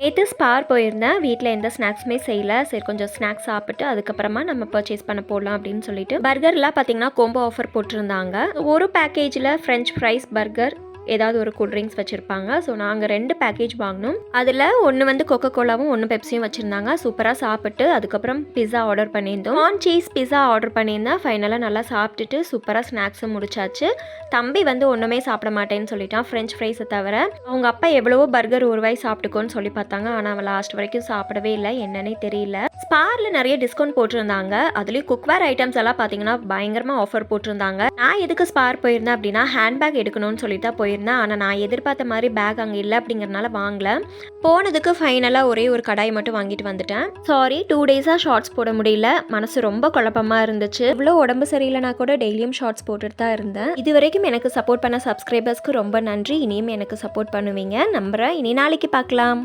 நேற்று ஸ்பார் போயிருந்தேன். வீட்டில் எந்த ஸ்நாக்ஸுமே செய்யல. சரி கொஞ்சம் ஸ்நாக்ஸ் சாப்பிட்டு அதுக்கப்புறமா நம்ம பர்ச்சேஸ் பண்ண போகலாம் அப்படின்னு சொல்லிட்டு பர்கர்லாம் பார்த்தீங்கன்னா கோம்போ ஆஃபர் போட்டிருந்தாங்க. ஒரு பேக்கேஜில் ஃப்ரெஞ்ச் ஃப்ரைஸ், பர்கர், ஏதாவது ஒரு கூல் ட்ரிங்க்ஸ் வச்சுருப்பாங்க. ஸோ நாங்கள் 2 பேக்கேஜ் வாங்கினோம். அதில் ஒன்று வந்து கொக்கோ கோலாவும் 1 பெப்சியும் வச்சுருந்தாங்க. சூப்பராக சாப்பிட்டு அதுக்கப்புறம் பிஸா ஆர்டர் பண்ணியிருந்தோம். கார்ன் சீஸ் பிஸா ஆர்டர் பண்ணியிருந்தேன். ஃபைனலாக நல்லா சாப்பிட்டுட்டு சூப்பராக ஸ்நாக்ஸும் முடிச்சாச்சு. தம்பி வந்து ஒன்றுமே சாப்பிட மாட்டேன்னு சொல்லிட்டான், ஃப்ரெஞ்ச் ஃப்ரைஸை தவிர. அவங்க அப்பா எவ்வளவோ பர்கர் ஒரு வாய் சாப்பிட்டுக்கோன்னு சொல்லி பார்த்தாங்க. ஆனால் அவன் லாஸ்ட் வரைக்கும் சாப்பிடவே இல்லை, என்னன்னே தெரியல. ஸ்பாரில் நிறைய டிஸ்கவுண்ட் போட்டிருந்தாங்க. அதுலேயும் குக்வேர் ஐட்டம்ஸ் எல்லாம் பார்த்தீங்கன்னா பயங்கரமாக ஆஃபர் போட்டிருந்தாங்க. நான் எதுக்கு ஸ்பார் போயிருந்தேன் அப்படின்னா ஹேண்ட்பேக் எடுக்கணும்னு சொல்லிட்டு தான் போயிருந்தேன். ஆனால் நான் எதிர்பார்த்த மாதிரி பேக் அங்கே இல்லை அப்படிங்கிறனால வாங்கல. போனதுக்கு ஃபைனலாக ஒரே ஒரு கடாய் மட்டும் வாங்கிட்டு வந்துட்டேன். சாரி, 2 டேஸாக ஷார்ட்ஸ் போட முடியல. மனசு ரொம்ப குழப்பமாக இருந்துச்சு. இவ்வளோ உடம்பு சரியில்லைனா கூட டெய்லியும் ஷார்ட்ஸ் போட்டுட்டு தான் இருந்தேன். இது வரைக்கும் எனக்கு சப்போர்ட் பண்ண சப்ஸ்கிரைபர்ஸ்க்கு ரொம்ப நன்றி. இனியும் எனக்கு சப்போர்ட் பண்ணுவீங்க நம்புகிறேன். இனி நாளைக்கு பார்க்கலாம்.